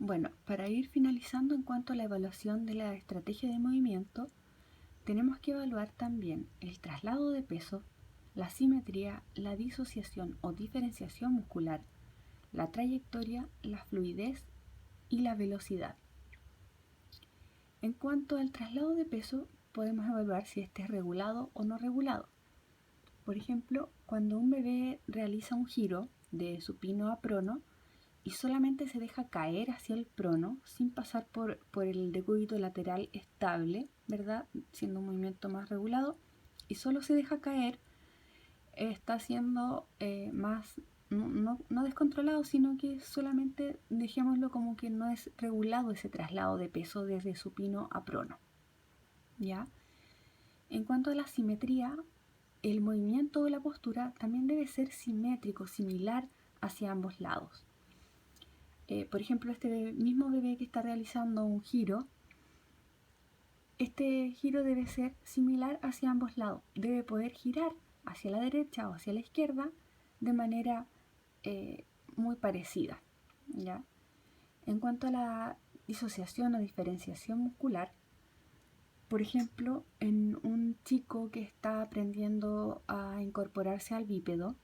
Bueno, para ir finalizando en cuanto a la evaluación de la estrategia de movimiento, tenemos que evaluar también el traslado de peso, la simetría, la disociación o diferenciación muscular, la trayectoria, la fluidez y la velocidad. En cuanto al traslado de peso, podemos evaluar si este es regulado o no regulado. Por ejemplo, cuando un bebé realiza un giro de supino a prono y solamente se deja caer hacia el prono sin pasar por el decúbito lateral estable, ¿verdad? Siendo un movimiento más regulado, y solo se deja caer, está siendo no descontrolado, sino que solamente dejémoslo como que no es regulado ese traslado de peso desde supino a prono, ¿ya? En cuanto a la simetría, el movimiento o la postura también debe ser simétrico, similar hacia ambos lados. Por ejemplo, este mismo bebé que está realizando un giro, este giro debe ser similar hacia ambos lados. Debe poder girar hacia la derecha o hacia la izquierda de manera muy parecida, ¿ya? En cuanto a la disociación o diferenciación muscular, por ejemplo, en un chico que está aprendiendo a incorporarse al bípedo,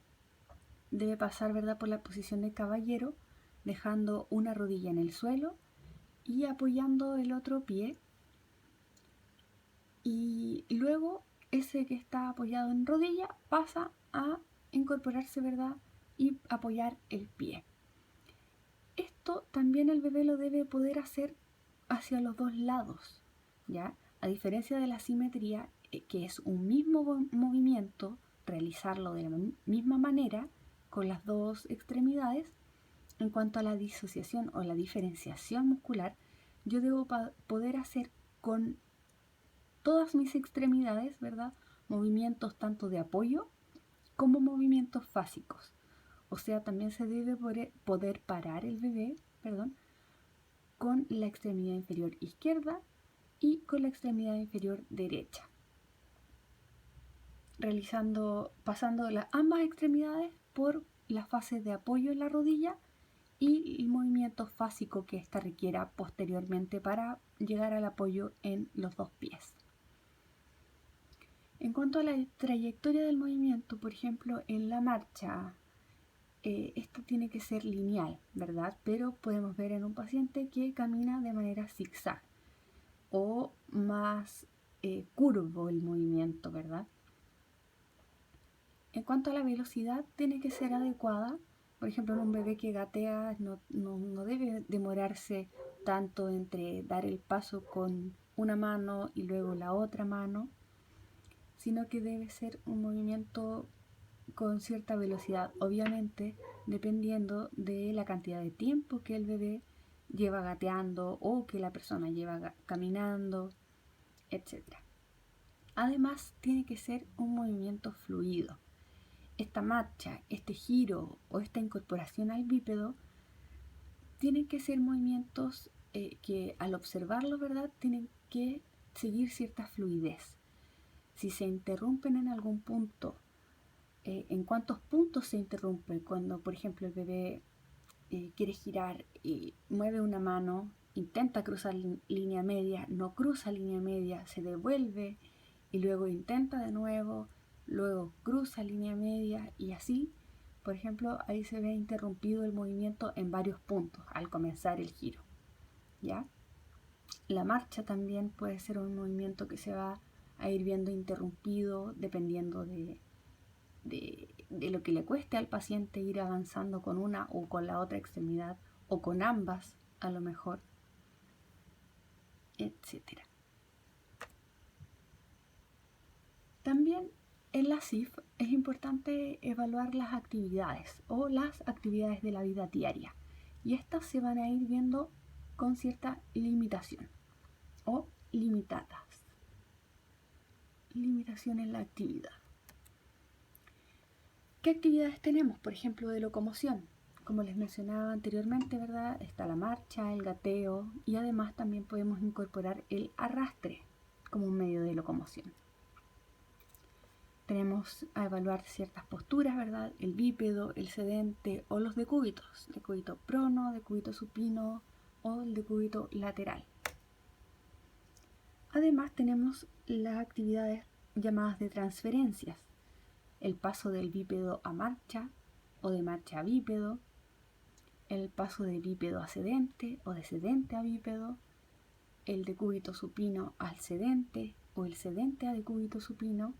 debe pasar, ¿verdad?, por la posición de caballero, dejando una rodilla en el suelo y apoyando el otro pie. Y luego ese que está apoyado en rodilla pasa a incorporarse, ¿verdad?, y apoyar el pie. Esto también el bebé lo debe poder hacer hacia los dos lados, ¿ya? A diferencia de la simetría, que es un mismo movimiento, realizarlo de la misma manera con las dos extremidades. En cuanto a la disociación o la diferenciación muscular, yo debo poder hacer con todas mis extremidades, ¿verdad?, movimientos tanto de apoyo como movimientos fásicos. O sea, también se debe poder parar el bebé, con la extremidad inferior izquierda y con la extremidad inferior derecha, pasando ambas extremidades por la fase de apoyo en la rodilla y el movimiento fásico que ésta requiera posteriormente para llegar al apoyo en los dos pies. En cuanto a la trayectoria del movimiento, por ejemplo, en la marcha, esto tiene que ser lineal, ¿verdad? Pero podemos ver en un paciente que camina de manera zigzag o más curvo el movimiento, ¿verdad? En cuanto a la velocidad, tiene que ser adecuada. Por ejemplo, en un bebé que gatea no debe demorarse tanto entre dar el paso con una mano y luego la otra mano, sino que debe ser un movimiento con cierta velocidad, obviamente dependiendo de la cantidad de tiempo que el bebé lleva gateando o que la persona lleva caminando, etc. Además, tiene que ser un movimiento fluido. Esta marcha, este giro o esta incorporación al bípedo tienen que ser movimientos que al observarlo, ¿verdad?, tienen que seguir cierta fluidez. Si se interrumpen en algún punto, ¿en cuántos puntos se interrumpe? Cuando, por ejemplo, el bebé quiere girar y mueve una mano, intenta cruzar línea media, no cruza línea media, se devuelve y luego intenta de nuevo, luego cruza línea media y así, por ejemplo, ahí se ve interrumpido el movimiento en varios puntos al comenzar el giro, ¿ya? La marcha también puede ser un movimiento que se va a ir viendo interrumpido dependiendo de lo que le cueste al paciente ir avanzando con una o con la otra extremidad o con ambas a lo mejor, etc. También en la CIF es importante evaluar las actividades o las actividades de la vida diaria, y estas se van a ir viendo con cierta limitación o limitadas. Limitación en la actividad. ¿Qué actividades tenemos? Por ejemplo, de locomoción. Como les mencionaba anteriormente, ¿verdad?, está la marcha, el gateo y además también podemos incorporar el arrastre como un medio de locomoción. Tenemos a evaluar ciertas posturas, ¿verdad?, el bípedo, el sedente o los decúbitos, decúbito prono, decúbito supino, o el decúbito lateral. Además tenemos las actividades llamadas de transferencias, el paso del bípedo a marcha o de marcha a bípedo, el paso de bípedo a sedente o de sedente a bípedo, el decúbito supino al sedente o el sedente a decúbito supino,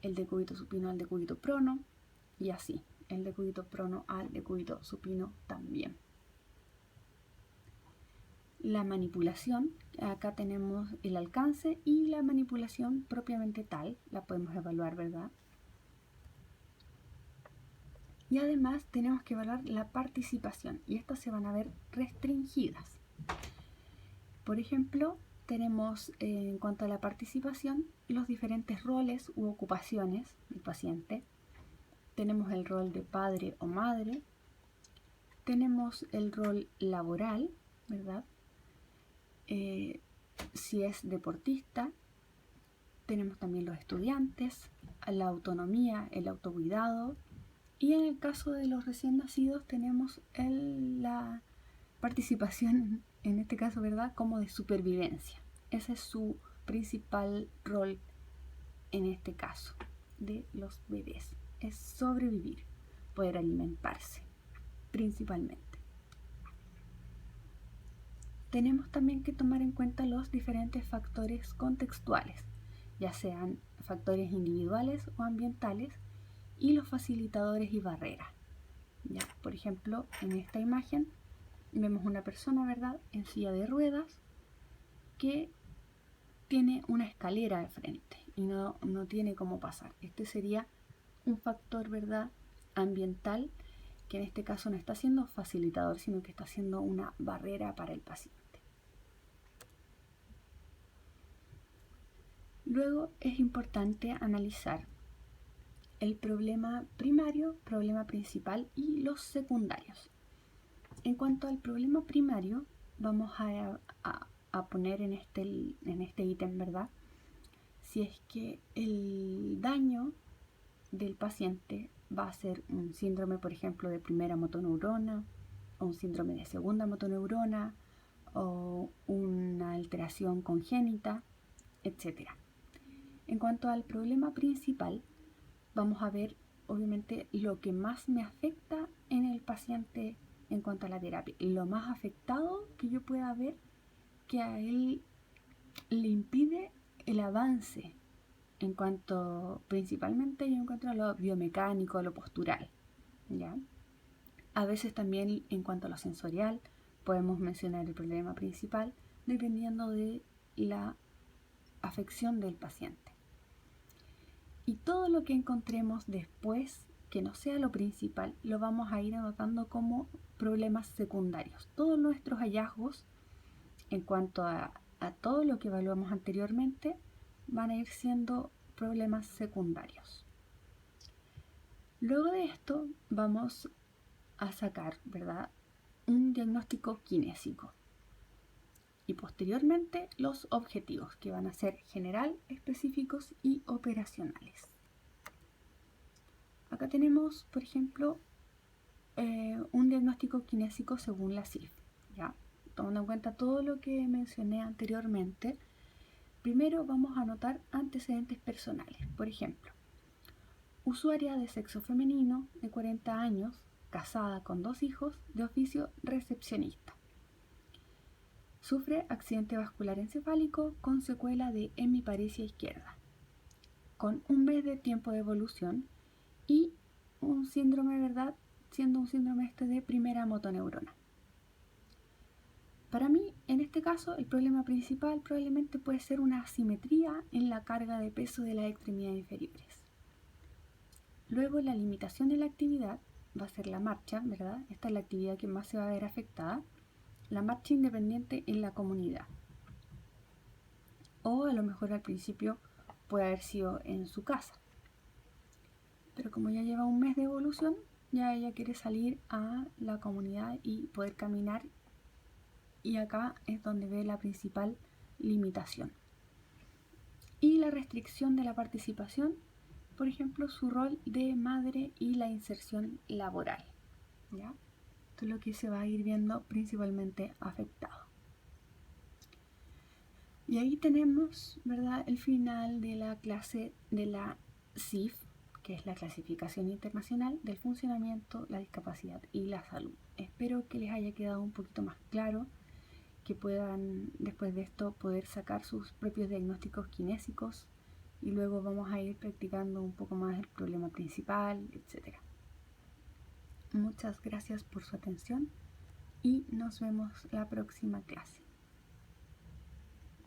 el decúbito supino al decúbito prono y así, el decúbito prono al decúbito supino también. La manipulación, acá tenemos el alcance y la manipulación propiamente tal, la podemos evaluar, ¿verdad? Y además tenemos que evaluar la participación y estas se van a ver restringidas. Por ejemplo, tenemos en cuanto a la participación los diferentes roles u ocupaciones del paciente. Tenemos el rol de padre o madre, tenemos el rol laboral, ¿verdad? Si es deportista, tenemos también los estudiantes, la autonomía, el autocuidado y en el caso de los recién nacidos tenemos la participación, en este caso, ¿verdad?, como de supervivencia. Ese es su principal rol en este caso de los bebés, es sobrevivir, poder alimentarse principalmente. Tenemos también que tomar en cuenta los diferentes factores contextuales, ya sean factores individuales o ambientales, y los facilitadores y barreras. Ya, por ejemplo, en esta imagen vemos una persona, ¿verdad?, en silla de ruedas que tiene una escalera de frente y no tiene cómo pasar. Este sería un factor, ¿verdad?, ambiental, que en este caso no está siendo facilitador, sino que está siendo una barrera para el paciente. Luego es importante analizar el problema primario, problema principal y los secundarios. En cuanto al problema primario, vamos a poner en este ítem, ¿verdad?, si es que el daño del paciente va a ser un síndrome, por ejemplo, de primera motoneurona, o un síndrome de segunda motoneurona, o una alteración congénita, etc. En cuanto al problema principal, vamos a ver obviamente lo que más me afecta en el paciente en cuanto a la terapia, lo más afectado que yo pueda ver que a él le impide el avance en cuanto principalmente yo encuentro a lo biomecánico, a lo postural, ¿ya? A veces también en cuanto a lo sensorial podemos mencionar el problema principal dependiendo de la afección del paciente. Y todo lo que encontremos después que no sea lo principal lo vamos a ir anotando como problemas secundarios. Todos nuestros hallazgos en cuanto a todo lo que evaluamos anteriormente van a ir siendo problemas secundarios. Luego de esto vamos a sacar, ¿verdad?, un diagnóstico kinésico y posteriormente los objetivos, que van a ser general, específicos y operacionales. Acá tenemos, por ejemplo, un diagnóstico kinésico según la CIF, ¿ya? Tomando en cuenta todo lo que mencioné anteriormente, primero vamos a anotar antecedentes personales. Por ejemplo, usuaria de sexo femenino de 40 años, casada con 2 hijos, de oficio recepcionista. Sufre accidente vascular encefálico con secuela de hemiparesia izquierda, con 1 mes de tiempo de evolución y un síndrome, ¿verdad?, siendo un síndrome de primera motoneurona. Para mí, en este caso, el problema principal probablemente puede ser una asimetría en la carga de peso de las extremidades inferiores. Luego, la limitación de la actividad va a ser la marcha, ¿verdad? Esta es la actividad que más se va a ver afectada. La marcha independiente en la comunidad. O a lo mejor al principio puede haber sido en su casa. Pero como ya lleva 1 mes de evolución, ya ella quiere salir a la comunidad y poder caminar. Y acá es donde ve la principal limitación. Y la restricción de la participación, por ejemplo, su rol de madre y la inserción laboral, ¿ya? Esto es lo que se va a ir viendo principalmente afectado. Y ahí tenemos, ¿verdad?, el final de la clase de la CIF, que es la Clasificación Internacional del Funcionamiento, la Discapacidad y la Salud. Espero que les haya quedado un poquito más claro, que puedan después de esto poder sacar sus propios diagnósticos kinésicos y luego vamos a ir practicando un poco más el problema principal, etc. Muchas gracias por su atención y nos vemos la próxima clase.